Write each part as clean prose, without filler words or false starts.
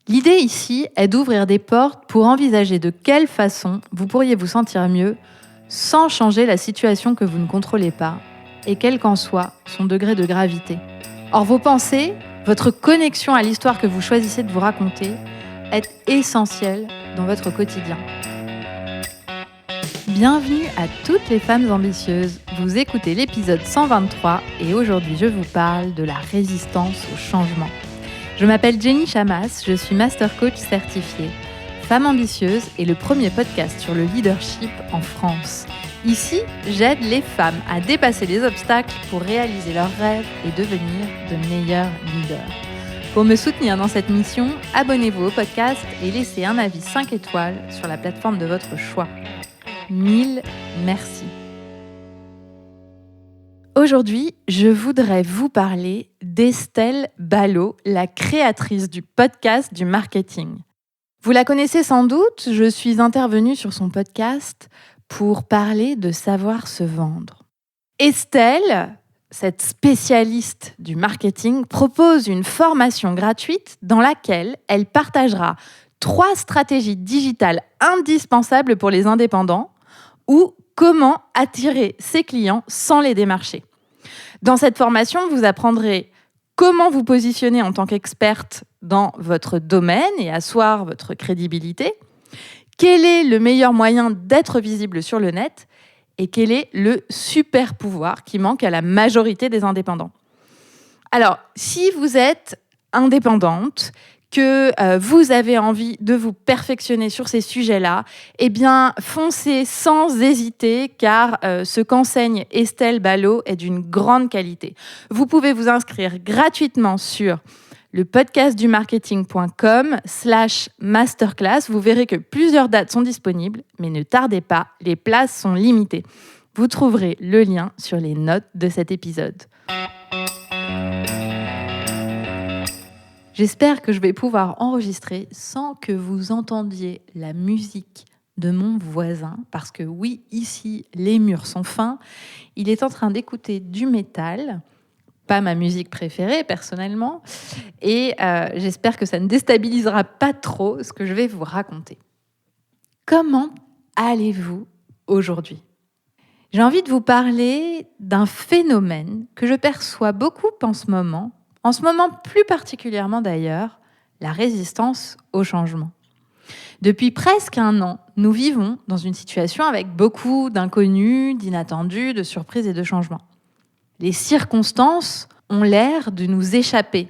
L'idée ici est d'ouvrir des portes pour envisager de quelle façon vous pourriez vous sentir mieux sans changer la situation que vous ne contrôlez pas et quel qu'en soit son degré de gravité. Or, vos pensées, votre connexion à l'histoire que vous choisissez de vous raconter est essentielle dans votre quotidien. Bienvenue à toutes les femmes ambitieuses. Vous écoutez l'épisode 123 et aujourd'hui je vous parle de la résistance au changement. Je m'appelle Jenny Chamas, je suis master coach certifiée, femme ambitieuse et le premier podcast sur le leadership en France. Ici, j'aide les femmes à dépasser les obstacles pour réaliser leurs rêves et devenir de meilleurs leaders. Pour me soutenir dans cette mission, abonnez-vous au podcast et laissez un avis 5 étoiles sur la plateforme de votre choix. Mille merci. Aujourd'hui, je voudrais vous parler d'Estelle Ballot, la créatrice du podcast du marketing. Vous la connaissez sans doute, je suis intervenue sur son podcast pour parler de savoir se vendre. Estelle, cette spécialiste du marketing, propose une formation gratuite dans laquelle elle partagera 3 stratégies digitales indispensables pour les indépendants ou comment attirer ses clients sans les démarcher. Dans cette formation, vous apprendrez comment vous positionner en tant qu'experte dans votre domaine et asseoir votre crédibilité, quel est le meilleur moyen d'être visible sur le net et quel est le super pouvoir qui manque à la majorité des indépendants. Alors, si vous êtes indépendante, que vous avez envie de vous perfectionner sur ces sujets-là, eh bien, foncez sans hésiter, car ce qu'enseigne Estelle Ballot est d'une grande qualité. Vous pouvez vous inscrire gratuitement sur le podcastdumarketing.com/masterclass. Vous verrez que plusieurs dates sont disponibles, mais ne tardez pas, les places sont limitées. Vous trouverez le lien sur les notes de cet épisode. J'espère que je vais pouvoir enregistrer sans que vous entendiez la musique de mon voisin, parce que oui, ici, les murs sont fins. Il est en train d'écouter du métal, pas ma musique préférée personnellement, et j'espère que ça ne déstabilisera pas trop ce que je vais vous raconter. Comment allez-vous aujourd'hui ? J'ai envie de vous parler d'un phénomène que je perçois beaucoup en ce moment plus particulièrement d'ailleurs, la résistance au changement. Depuis presque 1 an, nous vivons dans une situation avec beaucoup d'inconnus, d'inattendus, de surprises et de changements. Les circonstances ont l'air de nous échapper.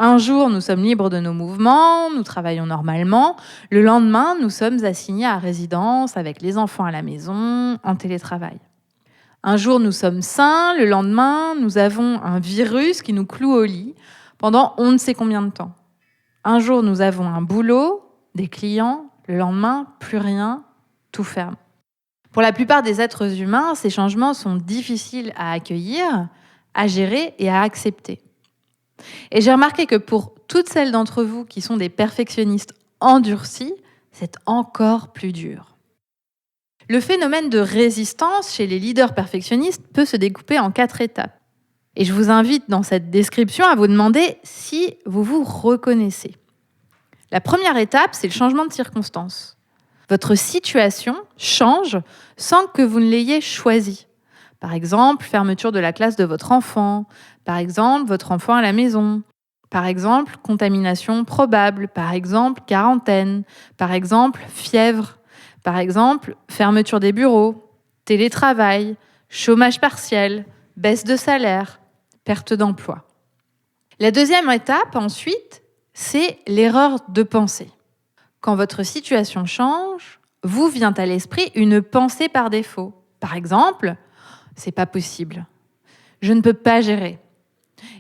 Un jour, nous sommes libres de nos mouvements, nous travaillons normalement. Le lendemain, nous sommes assignés à résidence avec les enfants à la maison, en télétravail. Un jour, nous sommes sains, le lendemain, nous avons un virus qui nous cloue au lit pendant on ne sait combien de temps. Un jour, nous avons un boulot, des clients, le lendemain, plus rien, tout ferme. Pour la plupart des êtres humains, ces changements sont difficiles à accueillir, à gérer et à accepter. Et j'ai remarqué que pour toutes celles d'entre vous qui sont des perfectionnistes endurcis, c'est encore plus dur. Le phénomène de résistance chez les leaders perfectionnistes peut se découper en 4 étapes. Et je vous invite dans cette description à vous demander si vous vous reconnaissez. La première étape, c'est le changement de circonstance. Votre situation change sans que vous ne l'ayez choisi. Par exemple, fermeture de la classe de votre enfant. Par exemple, votre enfant à la maison. Par exemple, contamination probable. Par exemple, quarantaine. Par exemple, fièvre. Par exemple, fermeture des bureaux, télétravail, chômage partiel, baisse de salaire, perte d'emploi. La deuxième étape, ensuite, c'est l'erreur de pensée. Quand votre situation change, vous vient à l'esprit une pensée par défaut. Par exemple, « c'est pas possible, je ne peux pas gérer,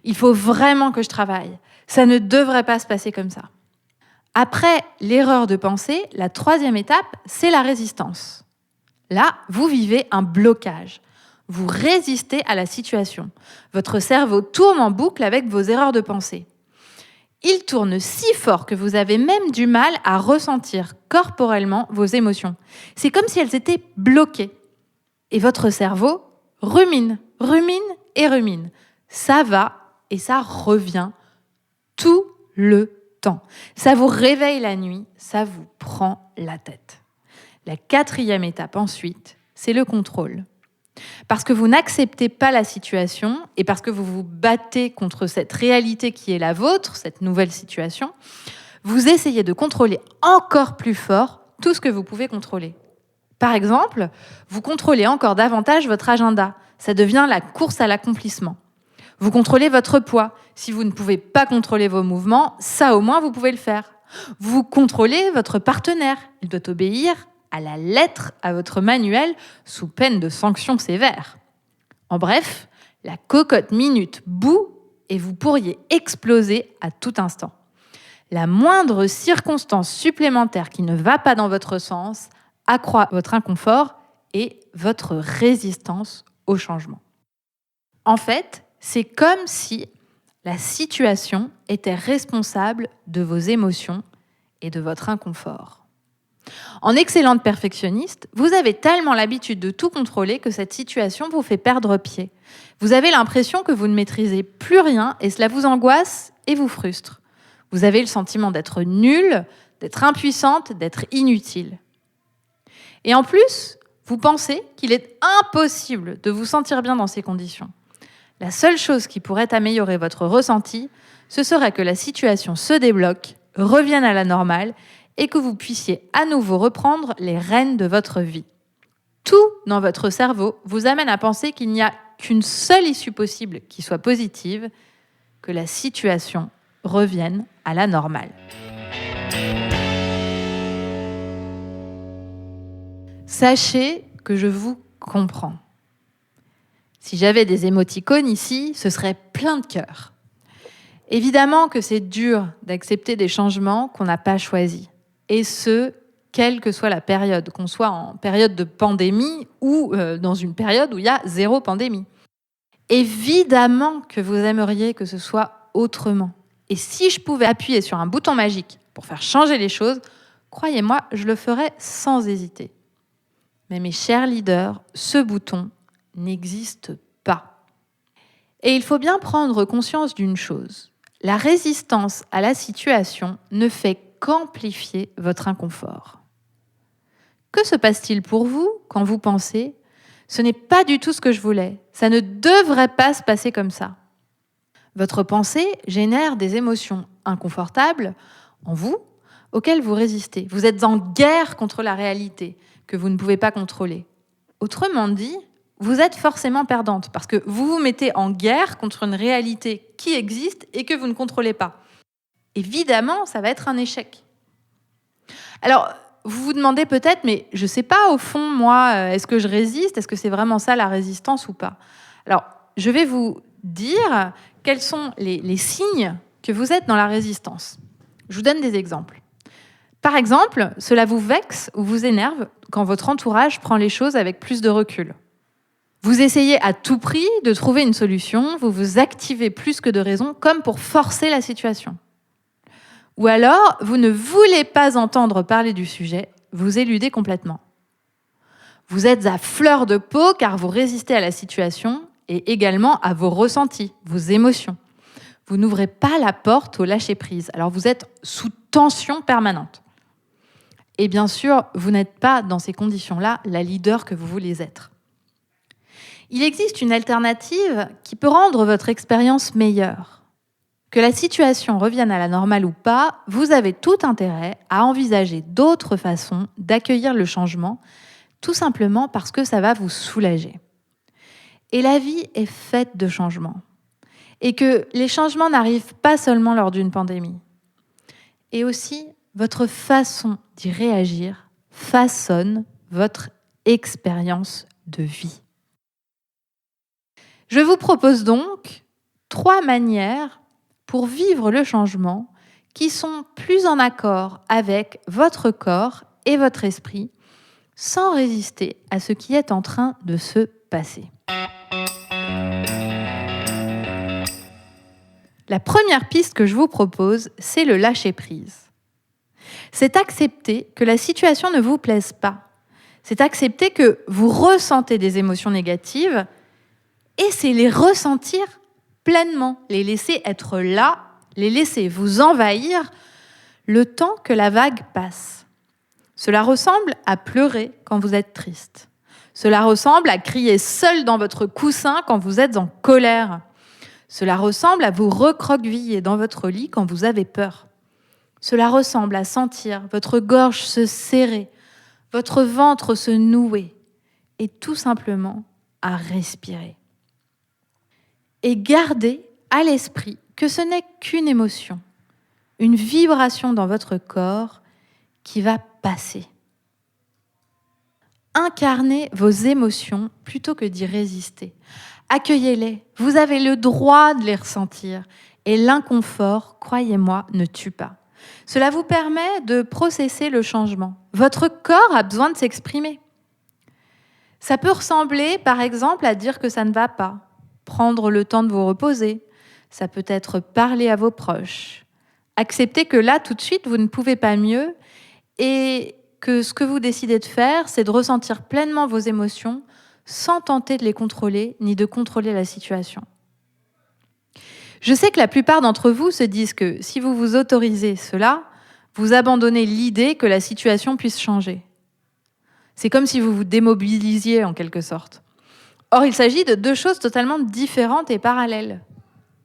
il faut vraiment que je travaille, ça ne devrait pas se passer comme ça ». Après l'erreur de pensée, la 3e étape, c'est la résistance. Là, vous vivez un blocage. Vous résistez à la situation. Votre cerveau tourne en boucle avec vos erreurs de pensée. Il tourne si fort que vous avez même du mal à ressentir corporellement vos émotions. C'est comme si elles étaient bloquées. Et votre cerveau rumine et rumine. Ça va et ça revient tout le temps. temps. Ça vous réveille la nuit, ça vous prend la tête. La 4e étape ensuite, c'est le contrôle. Parce que vous n'acceptez pas la situation et parce que vous vous battez contre cette réalité qui est la vôtre, cette nouvelle situation, vous essayez de contrôler encore plus fort tout ce que vous pouvez contrôler. Par exemple, vous contrôlez encore davantage votre agenda. Ça devient la course à l'accomplissement. Vous contrôlez votre poids. Si vous ne pouvez pas contrôler vos mouvements, ça au moins vous pouvez le faire. Vous contrôlez votre partenaire. Il doit obéir à la lettre à votre manuel sous peine de sanctions sévères. En bref, la cocotte minute bout et vous pourriez exploser à tout instant. La moindre circonstance supplémentaire qui ne va pas dans votre sens accroît votre inconfort et votre résistance au changement. En fait, c'est comme si la situation était responsable de vos émotions et de votre inconfort. En excellente perfectionniste, vous avez tellement l'habitude de tout contrôler que cette situation vous fait perdre pied. Vous avez l'impression que vous ne maîtrisez plus rien et cela vous angoisse et vous frustre. Vous avez le sentiment d'être nulle, d'être impuissante, d'être inutile. Et en plus, vous pensez qu'il est impossible de vous sentir bien dans ces conditions. La seule chose qui pourrait améliorer votre ressenti, ce serait que la situation se débloque, revienne à la normale et que vous puissiez à nouveau reprendre les rênes de votre vie. Tout dans votre cerveau vous amène à penser qu'il n'y a qu'une seule issue possible qui soit positive, que la situation revienne à la normale. Sachez que je vous comprends. Si j'avais des émoticônes ici, ce serait plein de cœur. Évidemment que c'est dur d'accepter des changements qu'on n'a pas choisis. Et ce, quelle que soit la période, qu'on soit en période de pandémie ou dans une période où il y a 0 pandémie. Évidemment que vous aimeriez que ce soit autrement. Et si je pouvais appuyer sur un bouton magique pour faire changer les choses, croyez-moi, je le ferais sans hésiter. Mais mes chers leaders, ce bouton n'existe pas. Et il faut bien prendre conscience d'une chose. La résistance à la situation ne fait qu'amplifier votre inconfort. Que se passe-t-il pour vous quand vous pensez « ce n'est pas du tout ce que je voulais, ça ne devrait pas se passer comme ça ». Votre pensée génère des émotions inconfortables en vous auxquelles vous résistez. Vous êtes en guerre contre la réalité que vous ne pouvez pas contrôler. Autrement dit, vous êtes forcément perdante parce que vous vous mettez en guerre contre une réalité qui existe et que vous ne contrôlez pas. Évidemment, ça va être un échec. Alors, vous vous demandez peut-être, mais je ne sais pas au fond, moi, est-ce que je résiste ? Est-ce que c'est vraiment ça la résistance ou pas ? Alors, je vais vous dire quels sont les signes que vous êtes dans la résistance. Je vous donne des exemples. Par exemple, cela vous vexe ou vous énerve quand votre entourage prend les choses avec plus de recul. Vous essayez à tout prix de trouver une solution, vous vous activez plus que de raison, comme pour forcer la situation. Ou alors, vous ne voulez pas entendre parler du sujet, vous éludez complètement. Vous êtes à fleur de peau car vous résistez à la situation et également à vos ressentis, vos émotions. Vous n'ouvrez pas la porte au lâcher-prise, alors vous êtes sous tension permanente. Et bien sûr, vous n'êtes pas dans ces conditions-là la leader que vous voulez être. Il existe une alternative qui peut rendre votre expérience meilleure. Que la situation revienne à la normale ou pas, vous avez tout intérêt à envisager d'autres façons d'accueillir le changement, tout simplement parce que ça va vous soulager. Et la vie est faite de changements. Et que les changements n'arrivent pas seulement lors d'une pandémie. Et aussi, votre façon d'y réagir façonne votre expérience de vie. Je vous propose donc 3 manières pour vivre le changement qui sont plus en accord avec votre corps et votre esprit sans résister à ce qui est en train de se passer. La première piste que je vous propose, c'est le lâcher-prise. C'est accepter que la situation ne vous plaise pas. C'est accepter que vous ressentez des émotions négatives et c'est les ressentir pleinement, les laisser être là, les laisser vous envahir le temps que la vague passe. Cela ressemble à pleurer quand vous êtes triste. Cela ressemble à crier seul dans votre coussin quand vous êtes en colère. Cela ressemble à vous recroqueviller dans votre lit quand vous avez peur. Cela ressemble à sentir votre gorge se serrer, votre ventre se nouer et tout simplement à respirer. Et gardez à l'esprit que ce n'est qu'une émotion, une vibration dans votre corps qui va passer. Incarnez vos émotions plutôt que d'y résister. Accueillez-les, vous avez le droit de les ressentir. Et l'inconfort, croyez-moi, ne tue pas. Cela vous permet de processer le changement. Votre corps a besoin de s'exprimer. Ça peut ressembler, par exemple, à dire que ça ne va pas, prendre le temps de vous reposer. Ça peut être parler à vos proches. Accepter que là, tout de suite, vous ne pouvez pas mieux et que ce que vous décidez de faire, c'est de ressentir pleinement vos émotions sans tenter de les contrôler ni de contrôler la situation. Je sais que la plupart d'entre vous se disent que si vous vous autorisez cela, vous abandonnez l'idée que la situation puisse changer. C'est comme si vous vous démobilisiez en quelque sorte. Or, il s'agit de deux choses totalement différentes et parallèles.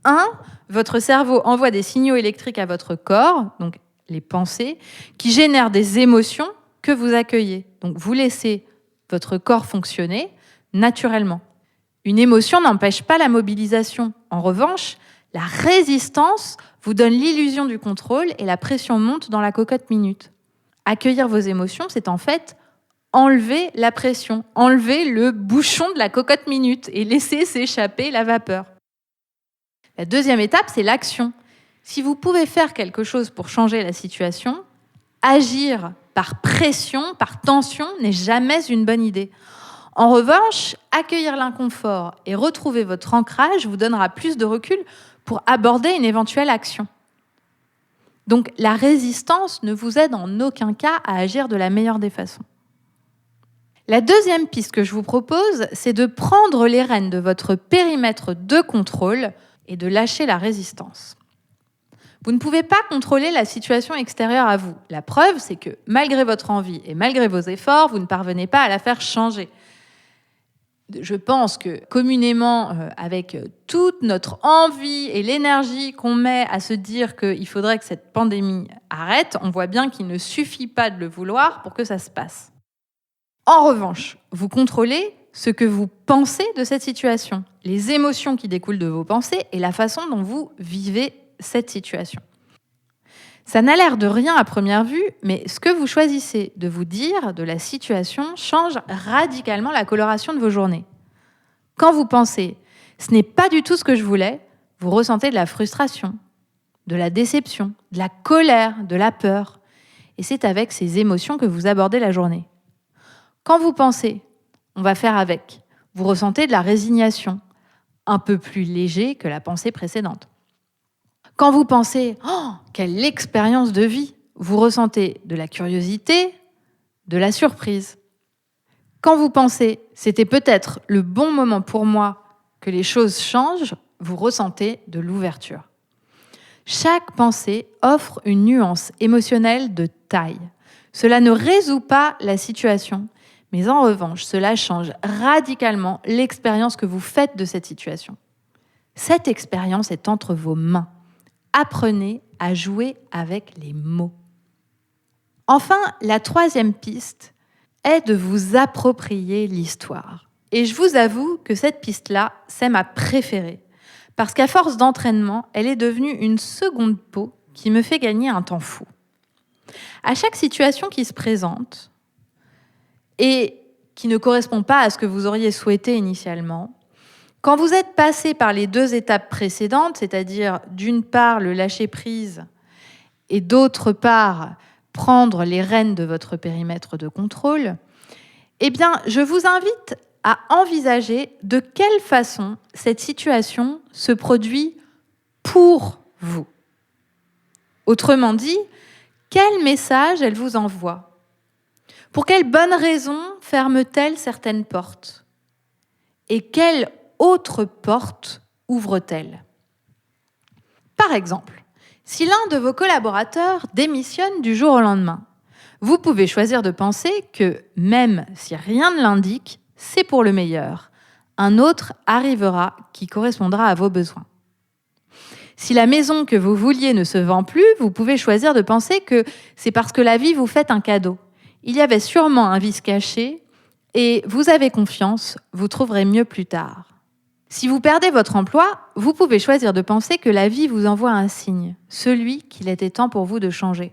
1, votre cerveau envoie des signaux électriques à votre corps, donc les pensées, qui génèrent des émotions que vous accueillez. Donc, vous laissez votre corps fonctionner naturellement. Une émotion n'empêche pas la mobilisation. En revanche, la résistance vous donne l'illusion du contrôle et la pression monte dans la cocotte minute. Accueillir vos émotions, c'est en fait enlever la pression, enlever le bouchon de la cocotte minute et laisser s'échapper la vapeur. La deuxième étape, c'est l'action. Si vous pouvez faire quelque chose pour changer la situation, agir par pression, par tension, n'est jamais une bonne idée. En revanche, accueillir l'inconfort et retrouver votre ancrage vous donnera plus de recul pour aborder une éventuelle action. Donc, la résistance ne vous aide en aucun cas à agir de la meilleure des façons. La deuxième piste que je vous propose, c'est de prendre les rênes de votre périmètre de contrôle et de lâcher la résistance. Vous ne pouvez pas contrôler la situation extérieure à vous. La preuve, c'est que malgré votre envie et malgré vos efforts, vous ne parvenez pas à la faire changer. Je pense que communément, avec toute notre envie et l'énergie qu'on met à se dire qu'il faudrait que cette pandémie arrête, on voit bien qu'il ne suffit pas de le vouloir pour que ça se passe. En revanche, vous contrôlez ce que vous pensez de cette situation, les émotions qui découlent de vos pensées et la façon dont vous vivez cette situation. Ça n'a l'air de rien à première vue, mais ce que vous choisissez de vous dire de la situation change radicalement la coloration de vos journées. Quand vous pensez « ce n'est pas du tout ce que je voulais », vous ressentez de la frustration, de la déception, de la colère, de la peur. Et c'est avec ces émotions que vous abordez la journée. Quand vous pensez « on va faire avec », vous ressentez de la résignation, un peu plus léger que la pensée précédente. Quand vous pensez « oh, quelle expérience de vie », vous ressentez de la curiosité, de la surprise. Quand vous pensez « c'était peut-être le bon moment pour moi que les choses changent », vous ressentez de l'ouverture. Chaque pensée offre une nuance émotionnelle de taille. Cela ne résout pas la situation, mais en revanche, cela change radicalement l'expérience que vous faites de cette situation. Cette expérience est entre vos mains. Apprenez à jouer avec les mots. Enfin, la troisième piste est de vous approprier l'histoire. Et je vous avoue que cette piste-là, c'est ma préférée. Parce qu'à force d'entraînement, elle est devenue une seconde peau qui me fait gagner un temps fou. À chaque situation qui se présente et qui ne correspond pas à ce que vous auriez souhaité initialement, quand vous êtes passé par les deux étapes précédentes, c'est-à-dire d'une part le lâcher-prise et d'autre part prendre les rênes de votre périmètre de contrôle, eh bien, je vous invite à envisager de quelle façon cette situation se produit pour vous. Autrement dit, quel message elle vous envoie? Pour quelles bonnes raisons ferme-t-elle certaines portes? Et quelle autre porte ouvre-t-elle? Par exemple, Si l'un de vos collaborateurs démissionne du jour au lendemain, vous pouvez choisir de penser que, même si rien ne l'indique, c'est pour le meilleur. Un autre arrivera qui correspondra à vos besoins. Si la maison que vous vouliez ne se vend plus, vous pouvez choisir de penser que c'est parce que la vie vous fait un cadeau. Il y avait sûrement un vice caché et vous avez confiance, vous trouverez mieux plus tard. Si vous perdez votre emploi, vous pouvez choisir de penser que la vie vous envoie un signe, celui qu'il était temps pour vous de changer.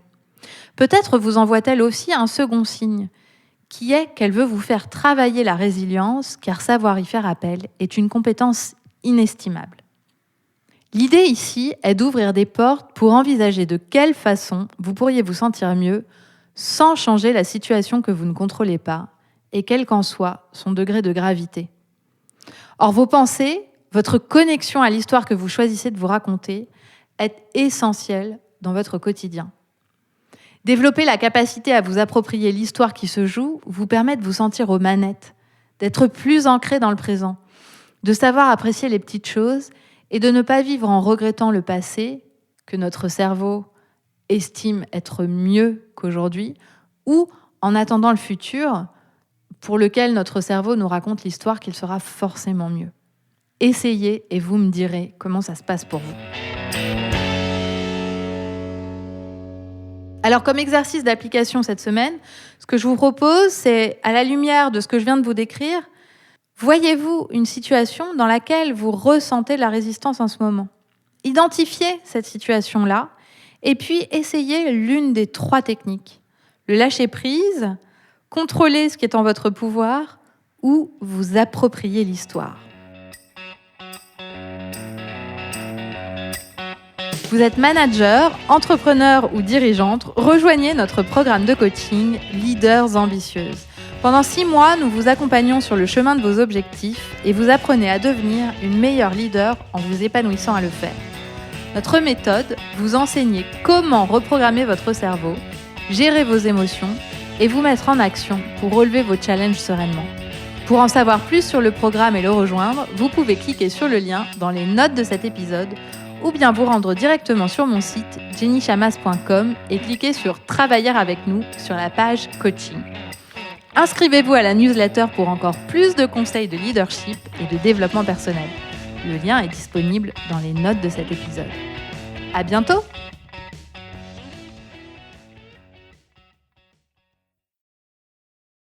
Peut-être vous envoie-t-elle aussi un second signe, qui est qu'elle veut vous faire travailler la résilience, car savoir y faire appel est une compétence inestimable. L'idée ici est d'ouvrir des portes pour envisager de quelle façon vous pourriez vous sentir mieux sans changer la situation que vous ne contrôlez pas, et quel qu'en soit son degré de gravité. Or, vos pensées, votre connexion à l'histoire que vous choisissez de vous raconter, est essentielle dans votre quotidien. Développer la capacité à vous approprier l'histoire qui se joue vous permet de vous sentir aux manettes, d'être plus ancré dans le présent, de savoir apprécier les petites choses et de ne pas vivre en regrettant le passé, que notre cerveau estime être mieux qu'aujourd'hui, ou en attendant le futur, pour lequel notre cerveau nous raconte l'histoire qu'il sera forcément mieux. Essayez et vous me direz comment ça se passe pour vous. Alors, comme exercice d'application cette semaine, ce que je vous propose, c'est, à la lumière de ce que je viens de vous décrire, voyez-vous une situation dans laquelle vous ressentez de la résistance en ce moment. Identifiez cette situation-là et puis essayez l'une des 3 techniques. Le lâcher-prise, contrôler ce qui est en votre pouvoir ou vous approprier l'histoire. Vous êtes manager, entrepreneur ou dirigeante, rejoignez notre programme de coaching Leaders Ambitieuses. Pendant 6 mois, nous vous accompagnons sur le chemin de vos objectifs et vous apprenez à devenir une meilleure leader en vous épanouissant à le faire. Notre méthode, vous enseigne comment reprogrammer votre cerveau, gérer vos émotions et vous mettre en action pour relever vos challenges sereinement. Pour en savoir plus sur le programme et le rejoindre, vous pouvez cliquer sur le lien dans les notes de cet épisode ou bien vous rendre directement sur mon site jennychamas.com et cliquer sur « Travailler avec nous » sur la page « Coaching ». Inscrivez-vous à la newsletter pour encore plus de conseils de leadership et de développement personnel. Le lien est disponible dans les notes de cet épisode. À bientôt!